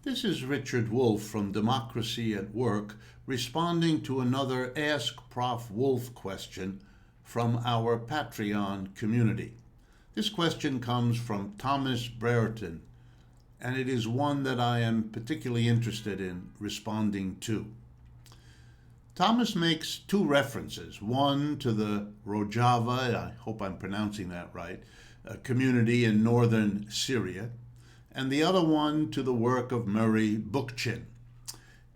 This is Richard Wolff from Democracy at Work, responding to another Ask Prof. Wolff question from our Patreon community. This question comes from Thomas Brereton, and it is one that I am particularly interested in responding to. Thomas makes two references, one to the Rojava, I hope I'm pronouncing that right, a community in northern Syria, and the other one to the work of Murray Bookchin.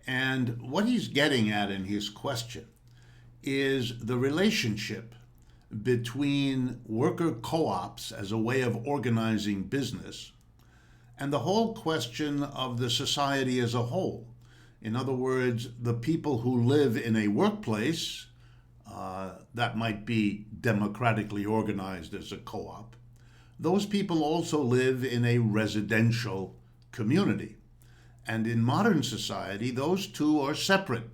And what he's getting at in his question is the relationship between worker co-ops as a way of organizing business and the whole question of the society as a whole. In other words, the people who live in a workplace that might be democratically organized as a co-op, those people also live in a residential community. And in modern society, those two are separate.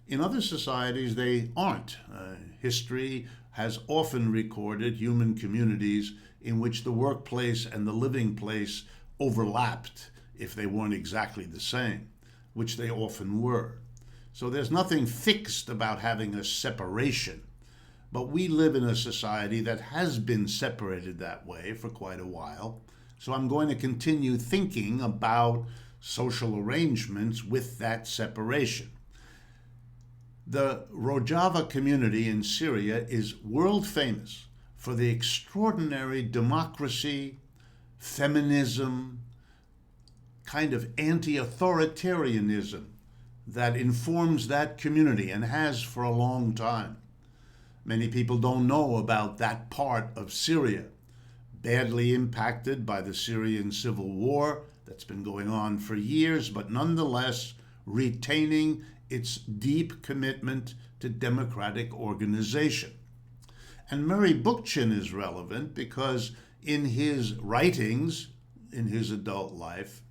In other societies, they aren't. History has often recorded human communities in which the workplace and the living place overlapped if they weren't exactly the same, which they often were. So there's nothing fixed about having a separation. But we live in a society that has been separated that way for quite a while. So I'm going to continue thinking about social arrangements with that separation. The Rojava community in Syria is world famous for the extraordinary democracy, feminism, kind of anti-authoritarianism that informs that community and has for a long time. Many people don't know about that part of Syria, badly impacted by the Syrian civil war that's been going on for years, but nonetheless retaining its deep commitment to democratic organization. And Murray Bookchin is relevant because in his writings, in his adult life,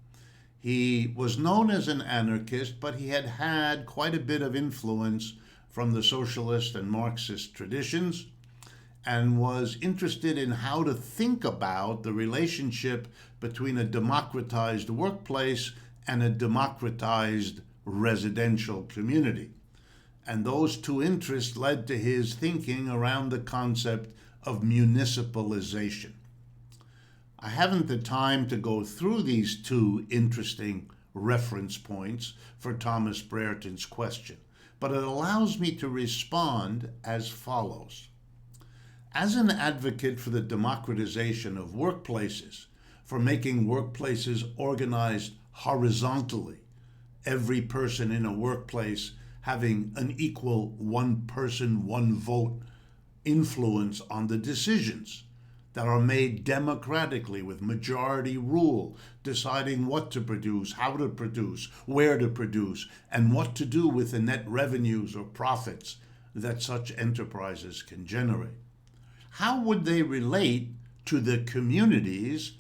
he was known as an anarchist, but he had had quite a bit of influence from the socialist and Marxist traditions, and was interested in how to think about the relationship between a democratized workplace and a democratized residential community. And those two interests led to his thinking around the concept of municipalization. I haven't the time to go through these two interesting reference points for Thomas Brereton's question, but it allows me to respond as follows. As an advocate for the democratization of workplaces, for making workplaces organized horizontally, every person in a workplace having an equal one person, one vote influence on the decisions that are made democratically with majority rule, deciding what to produce, how to produce, where to produce, and what to do with the net revenues or profits that such enterprises can generate. How would they relate to the communities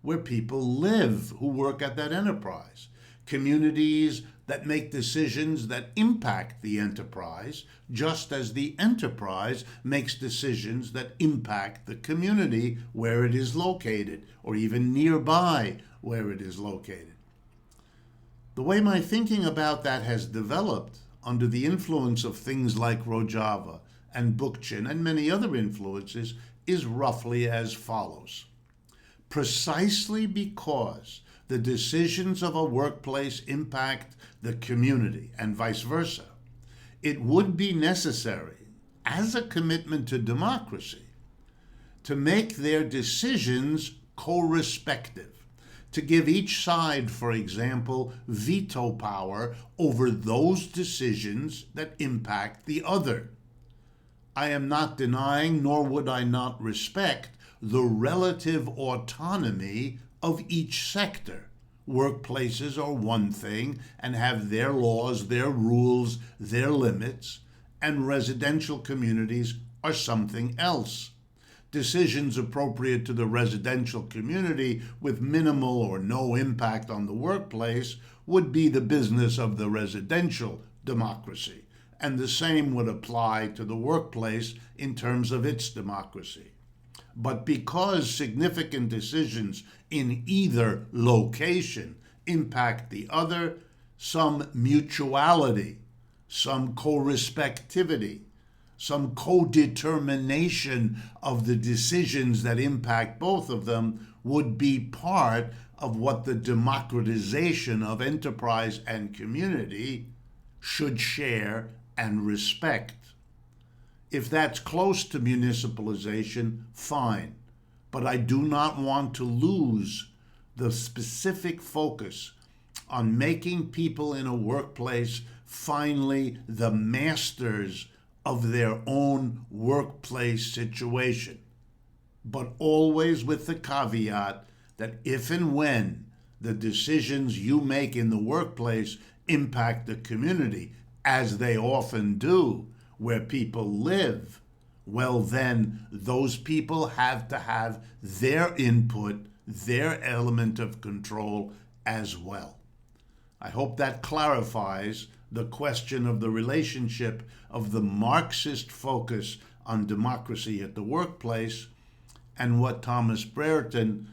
where people live who work at that enterprise? Communities that make decisions that impact the enterprise, just as the enterprise makes decisions that impact the community where it is located, or even nearby where it is located. The way my thinking about that has developed under the influence of things like Rojava and Bookchin and many other influences is roughly as follows. Precisely because the decisions of a workplace impact the community and vice versa, it would be necessary, as a commitment to democracy, to make their decisions co-respective, to give each side, for example, veto power over those decisions that impact the other. I am not denying, nor would I not respect, the relative autonomy of each sector. Workplaces are one thing and have their laws, their rules, their limits, and residential communities are something else. Decisions appropriate to the residential community with minimal or no impact on the workplace would be the business of the residential democracy, and the same would apply to the workplace in terms of its democracy. But because significant decisions in either location impact the other, some mutuality, some co-respectivity, some co-determination of the decisions that impact both of them would be part of what the democratization of enterprise and community should share and respect. If that's close to municipalization, fine. But I do not want to lose the specific focus on making people in a workplace finally the masters of their own workplace situation. But always with the caveat that if and when the decisions you make in the workplace impact the community, as they often do, where people live, well then those people have to have their input, their element of control as well. I hope that clarifies the question of the relationship of the Marxist focus on democracy at the workplace and what Thomas Brereton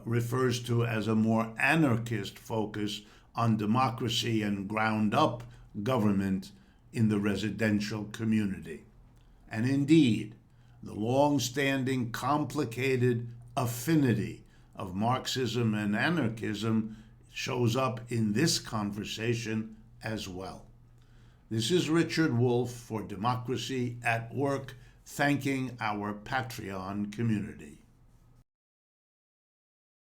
refers to as a more anarchist focus on democracy and ground-up government in the residential community. And indeed, the long-standing, complicated affinity of Marxism and anarchism shows up in this conversation as well. This is Richard Wolff for Democracy at Work, thanking our Patreon community.